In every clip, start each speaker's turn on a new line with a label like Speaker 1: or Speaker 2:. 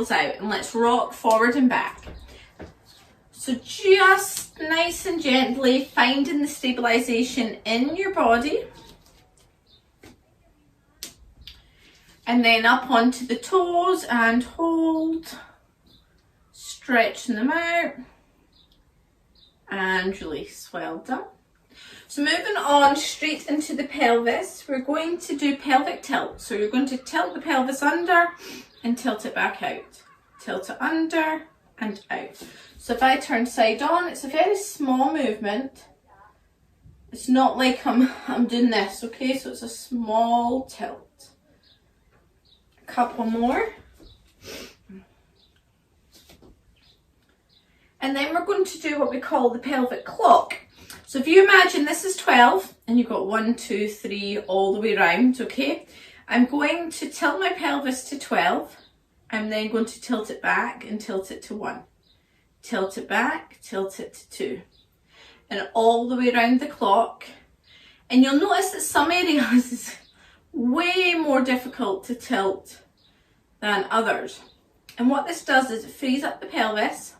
Speaker 1: heels out, and let's rock forward and back. So just nice and gently finding the stabilization in your body. And then up onto the toes and hold, stretching them out and release. Well done. So moving on straight into the pelvis, we're going to do pelvic tilt. So you're going to tilt the pelvis under and tilt it back out. Tilt it under and out. So if I turn side on, it's a very small movement. It's not like I'm doing this, okay? So it's a small tilt. Couple more, and then we're going to do what we call the pelvic clock. So if you imagine this is 12 and you've got 1, 2, 3 all the way around, okay, I'm going to tilt my pelvis to 12. I'm then going to tilt it back and tilt it to 1, tilt it back, tilt it to 2, and all the way around the clock. And you'll notice that some areas is way more difficult to tilt than others. And what this does is it frees up the pelvis,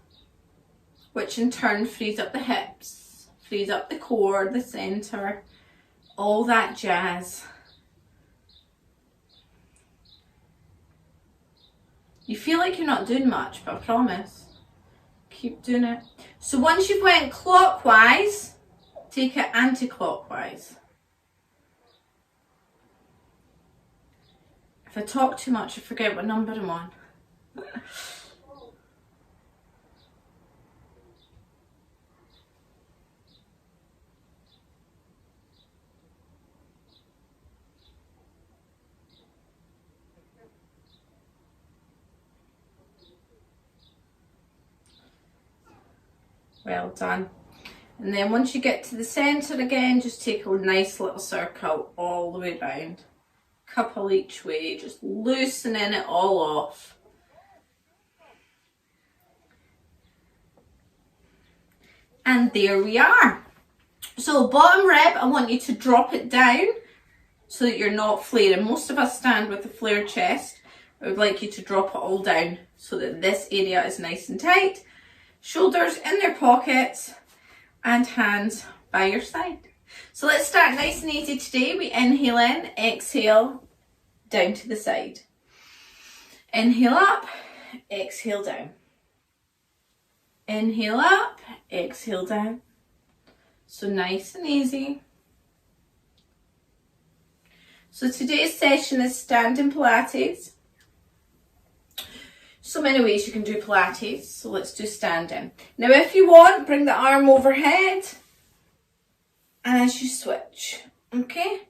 Speaker 1: which in turn frees up the hips, frees up the core, the center, all that jazz. You feel like you're not doing much, but I promise, keep doing it. So once you've went clockwise, take it anti-clockwise. If I talk too much, I forget what number I'm on. Well done. And then once you get to the centre again, just take a nice little circle all the way round. Couple each way, just loosening it all off. And there we are. So bottom rib, I want you to drop it down so that you're not flaring. Most of us stand with a flared chest. I would like you to drop it all down so that this area is nice and tight. Shoulders in their pockets and hands by your side. So let's start nice and easy today. We inhale in, exhale, down to the side. Inhale up, exhale down. Inhale up, exhale down. So nice and easy. So today's session is standing Pilates. So many ways you can do Pilates, so let's do standing. Now if you want, bring the arm overhead as you switch, okay?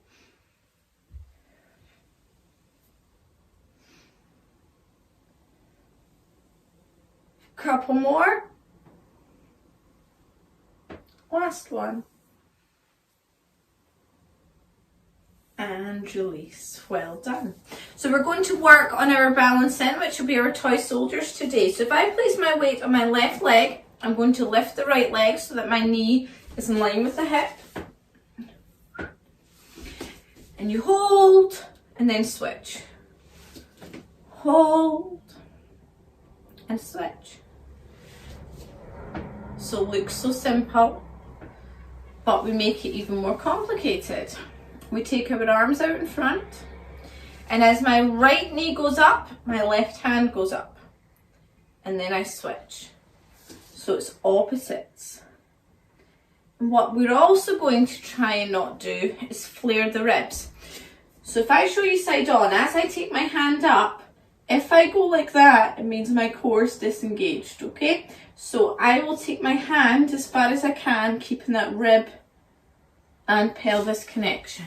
Speaker 1: Couple more. Last one. And release. Well done. So we're going to work on our balancing, which will be our toy soldiers today. So if I place my weight on my left leg, I'm going to lift the right leg so that my knee is in line with the hip. And you hold and then switch. Hold and switch. So looks so simple, but we make it even more complicated. We take our arms out in front, and as my right knee goes up, my left hand goes up, and then I switch. So it's opposites. And what we're also going to try and not do is flare the ribs. So if I show you side on, as I take my hand up, if I go like that, it means my core is disengaged, okay? So I will take my hand as far as I can, keeping that rib and pelvis connection.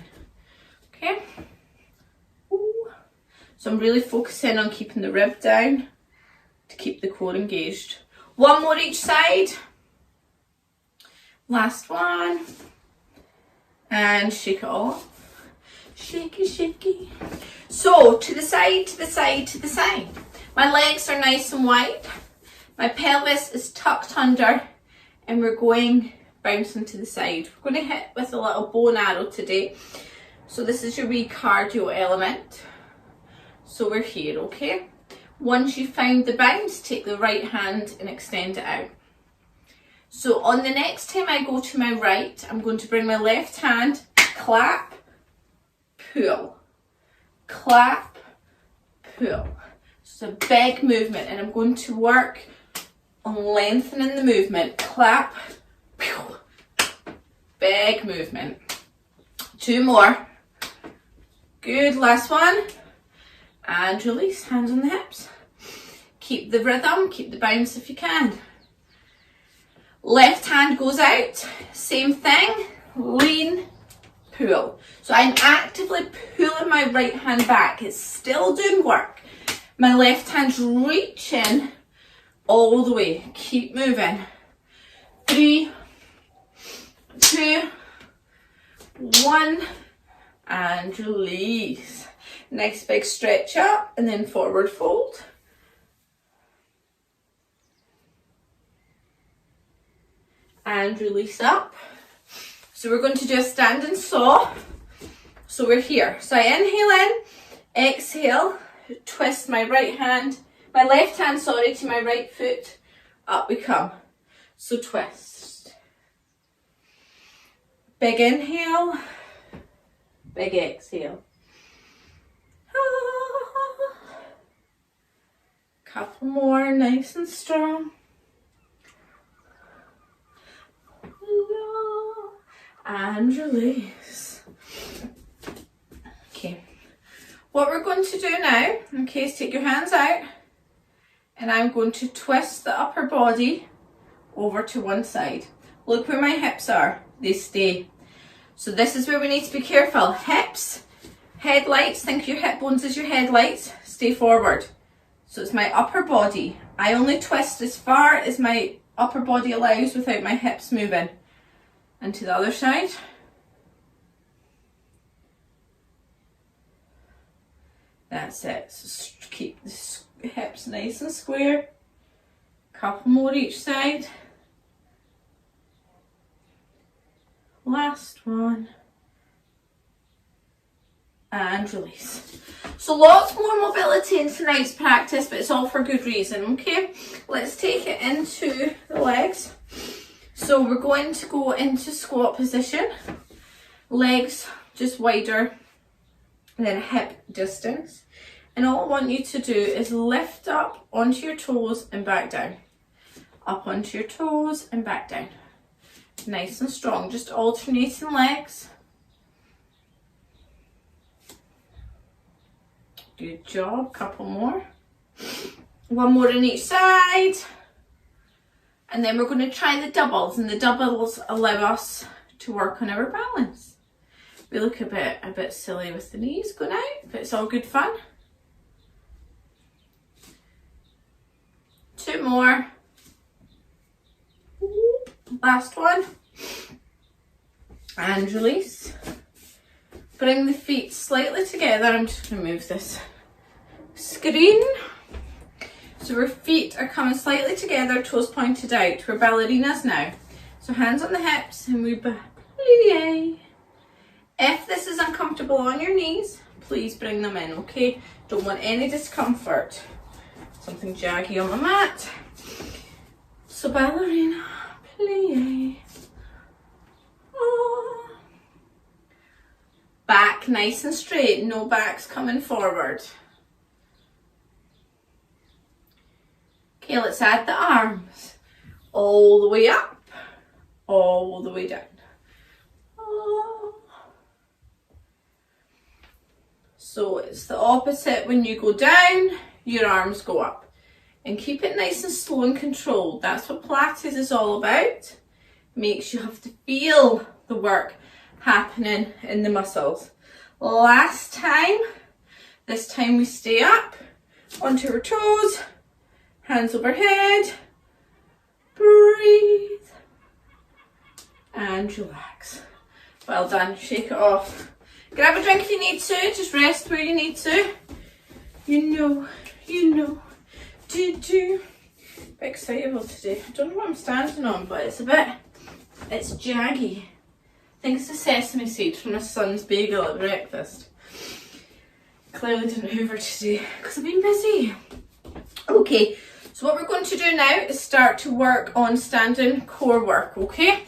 Speaker 1: Okay? Ooh. So I'm really focusing on keeping the rib down to keep the core engaged. One more each side. Last one. And shake it off. Shaky, shaky. So to the side, to the side, to the side. My legs are nice and wide. My pelvis is tucked under, and we're going bouncing to the side. We're going to hit with a little bow and arrow today. So this is your wee cardio element. So we're here, okay? Once you find the bounce, take the right hand and extend it out. So on the next time I go to my right, I'm going to bring my left hand, clap, pull, clap, pull. It's a big movement, and I'm going to work on lengthening the movement. Clap, pull, big movement. 2 more. Good, last one. And release, hands on the hips. Keep the rhythm, keep the bounce if you can. Left hand goes out, same thing, lean, pull. So I'm actively pulling my right hand back. It's still doing work. My left hand's reaching all the way. Keep moving. 3, 2, 1, and release. Nice big stretch up and then forward fold. And release up. So we're going to do a standing saw. So we're here. So I inhale in, exhale, twist my right hand, my left hand, sorry, to my right foot. Up we come. So twist. Big inhale, big exhale. Couple more, nice and strong. And release. Okay, what we're going to do now, okay, is take your hands out, and I'm going to twist the upper body over to one side. Look where my hips are, they stay. So this is where we need to be careful. Hips, headlights, think of your hip bones as your headlights, stay forward. So it's my upper body. I only twist as far as my upper body allows without my hips moving. And to the other side. That's it. So keep the hips nice and square. Couple more each side. Last one. And release. So lots more mobility in tonight's practice, but it's all for good reason, okay? Let's take it into the legs. So we're going to go into squat position, legs just wider than hip distance. And all I want you to do is lift up onto your toes and back down. Up onto your toes and back down. Nice and strong, just alternating legs. Good job, couple more. One more on each side. And then we're going to try the doubles, and the doubles allow us to work on our balance. We look a bit silly with the knees going out, but it's all good fun. 2 more. Last one. And release. Bring the feet slightly together. I'm just going to move this screen. So our feet are coming slightly together, toes pointed out. We're ballerinas now. So hands on the hips and we plie. If this is uncomfortable on your knees, please bring them in, okay? Don't want any discomfort. Something jaggy on the mat. So ballerina, plie. Oh. Back nice and straight, no backs coming forward. Okay, let's add the arms. All the way up, all the way down. Oh. So it's the opposite. When you go down, your arms go up. And keep it nice and slow and controlled. That's what Pilates is all about. Makes you have to feel the work happening in the muscles. Last time, this time we stay up onto our toes. Hands overhead, breathe, and relax. Well done, shake it off. Grab a drink if you need to, just rest where you need to. You know, do. Bit excitable today. I don't know what I'm standing on, but it's jaggy. I think it's the sesame seed from my son's bagel at breakfast. Clearly didn't hoover today, because I've been busy. Okay, so what we're going to do now is start to work on standing core work, okay?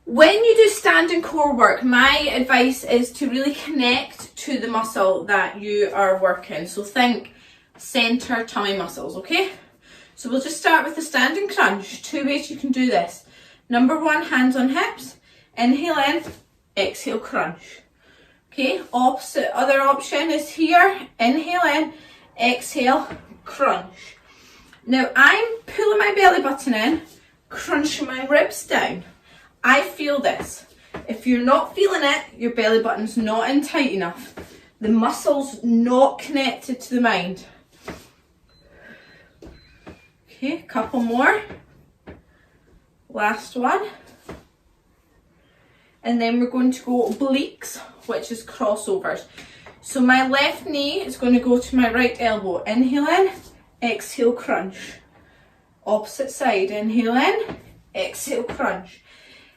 Speaker 1: When you do standing core work, my advice is to really connect to the muscle that you are working. So think center tummy muscles, okay? So we'll just start with the standing crunch. 2 ways you can do this. Number 1, hands on hips. Inhale in, exhale crunch. Okay, other option is here. Inhale in, exhale crunch. Now I'm pulling my belly button in, crunching my ribs down. I feel this. If you're not feeling it, your belly button's not in tight enough. The muscle's not connected to the mind. Okay, couple more. Last one. And then we're going to go obliques, which is crossovers. So my left knee is going to go to my right elbow. Inhale in, exhale crunch. Opposite side, inhale in, exhale crunch.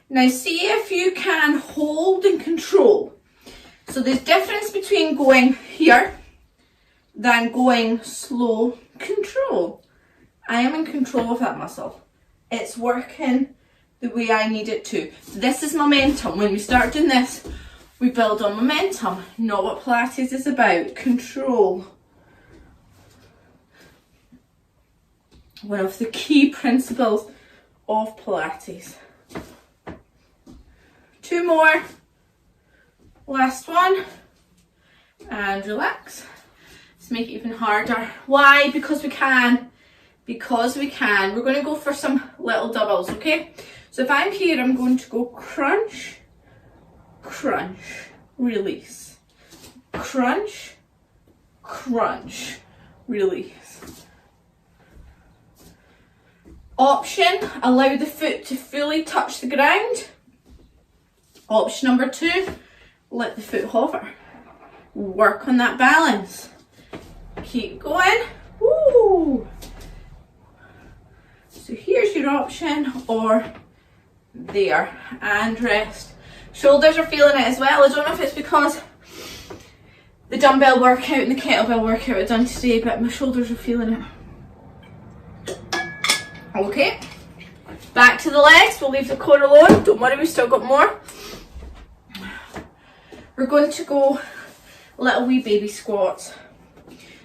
Speaker 1: Now see if you can hold and control. So there's difference between going here than going slow control. I am in control of that muscle. It's working the way I need it to. This is momentum. When we start doing this, we build on momentum, not what Pilates is about. Control. One of the key principles of Pilates. 2 more. Last one. And relax. Let's make it even harder. Why? Because we can. Because we can. We're going to go for some little doubles, okay? So if I'm here, I'm going to go crunch, crunch, release. Crunch, crunch, release. Option, allow the foot to fully touch the ground. Option number 2, let the foot hover. Work on that balance. Keep going. Woo! So here's your option, or there, and rest. Shoulders are feeling it as well. I don't know if it's because the dumbbell workout and the kettlebell workout I've done today, but my shoulders are feeling it. Okay, back to the legs. We'll leave the core alone. Don't worry, we've still got more. We're going to go little wee baby squats.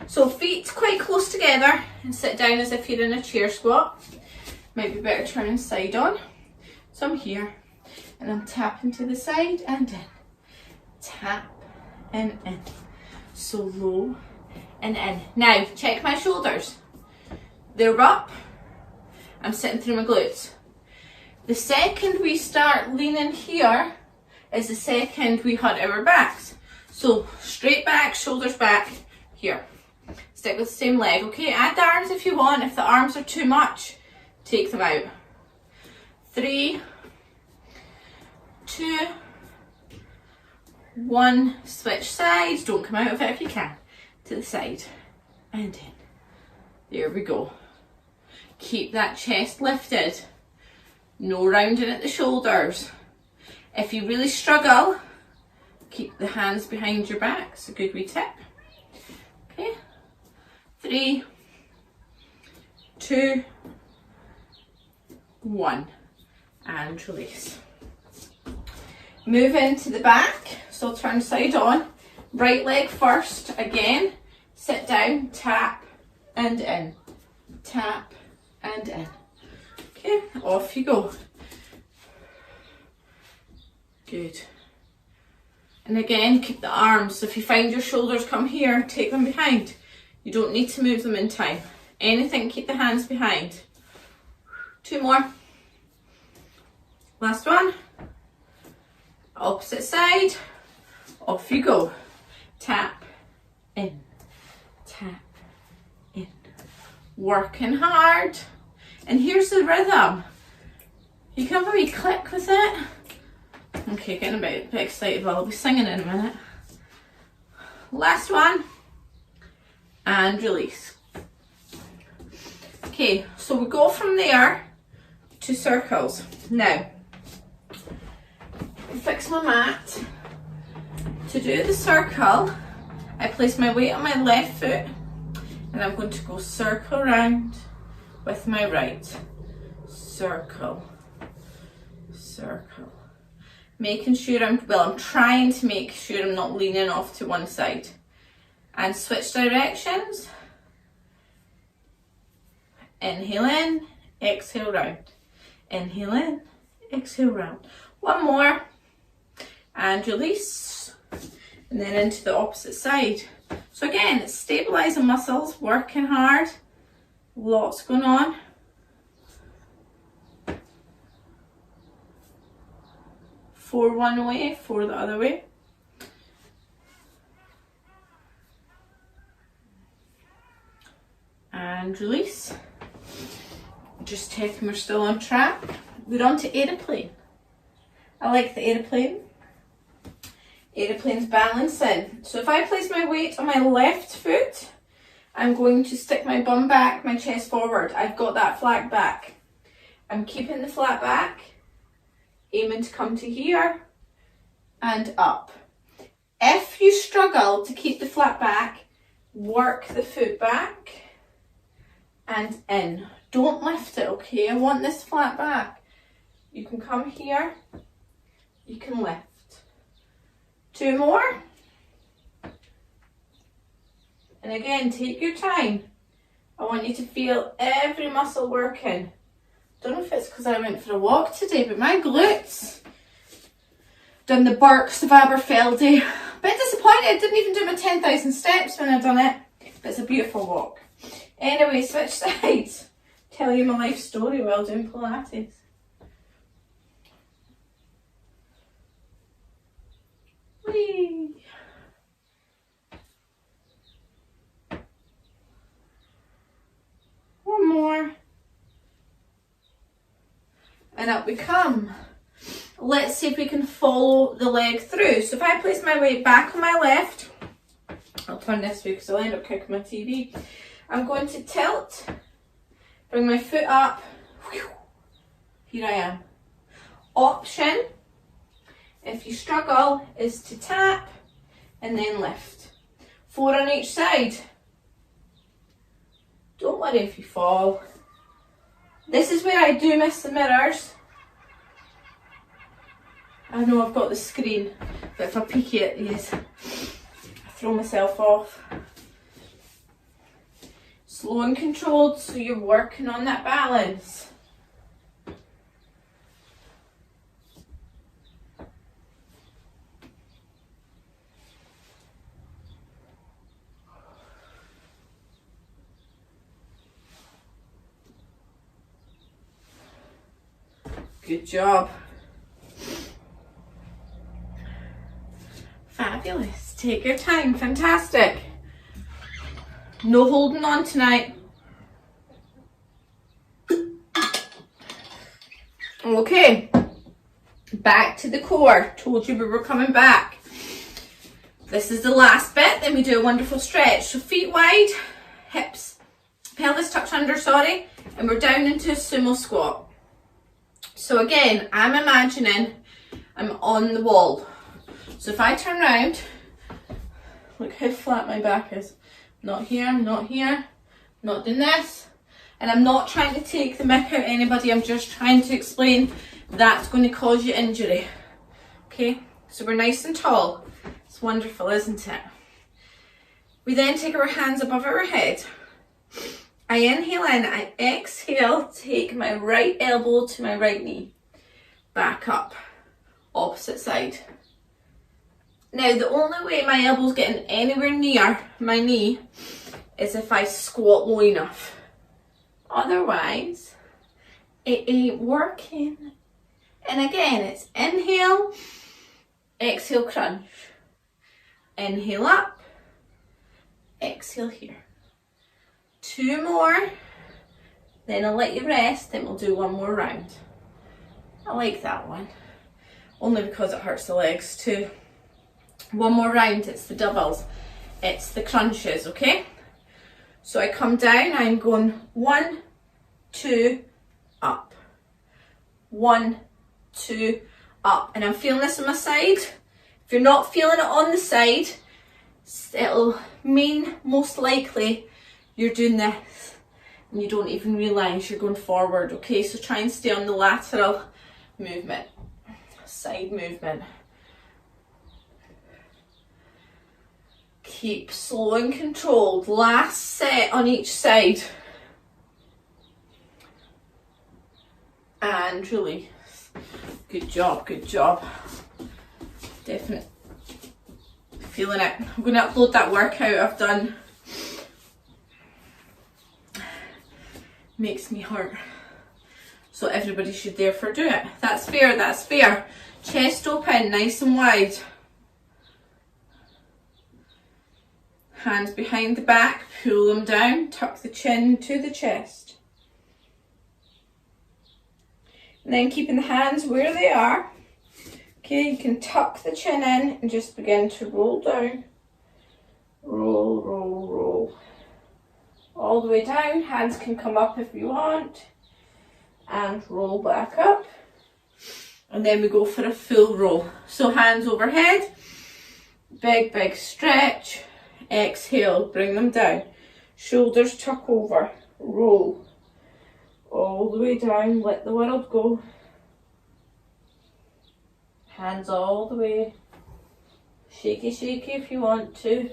Speaker 1: So feet quite close together and sit down as if you're in a chair squat. Might be better turning side on. So I'm here and I'm tapping to the side and in. Tap and in. So low and in. Now check my shoulders. They're up. I'm sitting through my glutes. The second we start leaning here is the second we hut our backs. So straight back, shoulders back, here. Stick with the same leg, okay? Add the arms if you want. If the arms are too much, take them out. 3, 2, 1. Switch sides. Don't come out of it if you can. To the side and in. There we go. Keep that chest lifted. No rounding at the shoulders. If you really struggle, keep the hands behind your back. It's a good wee tip. Okay. 3, 2, 1. And release. Move into the back. So turn side on. Right leg first. Again. Sit down. Tap and in. Tap and in. Okay. Off you go. Good. And again, keep the arms. So if you find your shoulders come here, take them behind. You don't need to move them in time. Anything, keep the hands behind. 2 more. Last one. Opposite side. Off you go. Tap in. Tap in. Working hard. And here's the rhythm. You can have a wee click with it. Okay, getting a bit excited. Well, I'll be singing in a minute. Last one. And release. Okay, so we go from there to circles. Now, fix my mat. To do the circle, I place my weight on my left foot and I'm going to go circle round with my right. Circle, circle. Making sure I'm trying to make sure I'm not leaning off to one side. And switch directions. Inhale in, exhale round. Inhale in, exhale round. One more. And release. And then into the opposite side. So again, it's stabilising muscles, working hard. Lots going on. Four one way, four the other way. And release. Just checking we're still on track. We're on to aeroplane. I like the aeroplane. Aeroplane's balancing. So if I place my weight on my left foot, I'm going to stick my bum back, my chest forward. I've got that flat back. I'm keeping the flat back, aiming to come to here and up. If you struggle to keep the flat back, work the foot back and in. Don't lift it, okay? I want this flat back. You can come here, you can lift. Two more. And again, take your time. I want you to feel every muscle working. Don't know if it's because I went for a walk today, but my glutes. Done the Berks of Aberfeldy. Bit disappointed, I didn't even do my 10,000 steps when I've done it. But it's a beautiful walk. Anyway, switch sides. Tell you my life story while doing Pilates. Whee! One more. And up we come. Let's see if we can follow the leg through. So if I place my weight back on my left, I'll turn this way because I'll end up kicking my TV. I'm going to tilt, bring my foot up. Here I am. Option, if you struggle, is to tap and then lift. 4 on each side. Don't worry if you fall. This is where I do miss the mirrors. I know I've got the screen, but if I peek at these, I throw myself off. Slow and controlled, so you're working on that balance. Good job. Fabulous. Take your time. Fantastic. No holding on tonight. Okay. Back to the core. Told you we were coming back. This is the last bit. Then we do a wonderful stretch. So feet wide, hips, pelvis tucked under, sorry. And we're down into a sumo squat. So again, I'm imagining I'm on the wall. So if I turn around, look how flat my back is. Not here, not here, not doing this. And I'm not trying to take the mick out of anybody, I'm just trying to explain that's going to cause you injury. Okay, so we're nice and tall. It's wonderful, isn't it? We then take our hands above our head. I inhale in, I exhale, take my right elbow to my right knee. Back up, opposite side. Now the only way my elbow's getting anywhere near my knee is if I squat low enough. Otherwise, it ain't working. And again, it's inhale, exhale, crunch. Inhale up, exhale here. 2 more, then I'll let you rest, then we'll do one more round. I like that one, only because it hurts the legs too. One more round, it's the doubles, it's the crunches, okay? So I come down, I'm going 1, 2, up. 1, 2, up. And I'm feeling this on my side. If you're not feeling it on the side, it'll mean most likely you're doing this and you don't even realise you're going forward. Okay, so try and stay on the lateral movement, side movement. Keep slow and controlled. Last set on each side. And release. Good job, good job. Definitely feeling it. I'm going to upload that workout I've done. Makes me hurt. So everybody should therefore do it. That's fair, that's fair. Chest open, nice and wide. Hands behind the back, pull them down, tuck the chin to the chest. And then keeping the hands where they are. Okay, you can tuck the chin in and just begin to roll down. Roll, roll, roll. All the way down. Hands can come up if you want. And roll back up. And then we go for a full roll. So hands overhead. Big, big stretch. Exhale, bring them down. Shoulders tuck over. Roll. All the way down. Let the world go. Hands all the way. Shaky, shaky if you want to.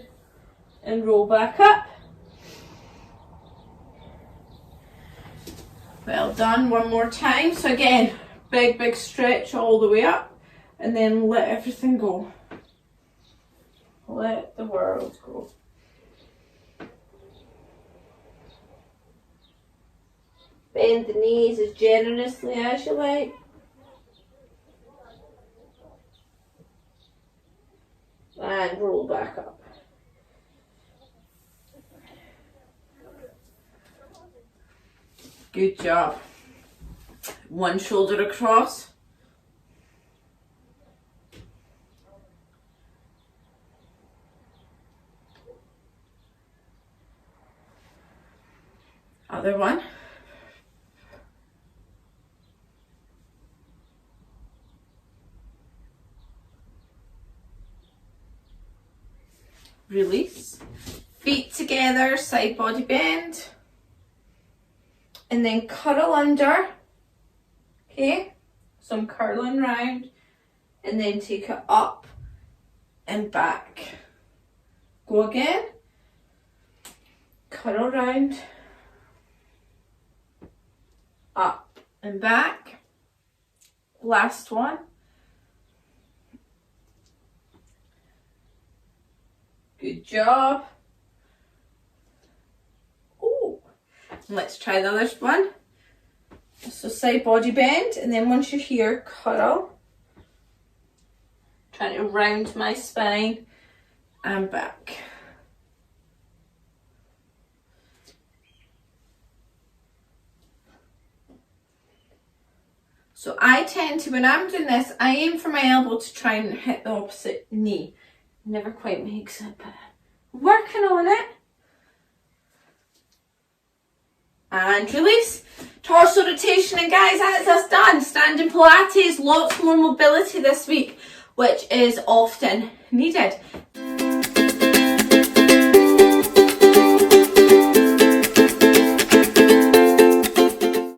Speaker 1: And roll back up. Well done. One more time. So again, big, big stretch all the way up. And then let everything go. Let the world go. Bend the knees as generously as you like. And roll back up. Good job. One shoulder across. Other one. Release. Feet together, side body bend. And then curl under. Okay, so I'm curling round. And then take it up and back. Go again. Curl round. Up and back. Last one. Good job. Oh, let's try the other one. So side body bend, and then once you're here, curl. Trying to round my spine and back. So I tend to, when I'm doing this, I aim for my elbow to try and hit the opposite knee. Never quite makes it, but I'm working on it. And release. Torso rotation, and guys, that's us done. Standing Pilates, lots more mobility this week, which is often needed.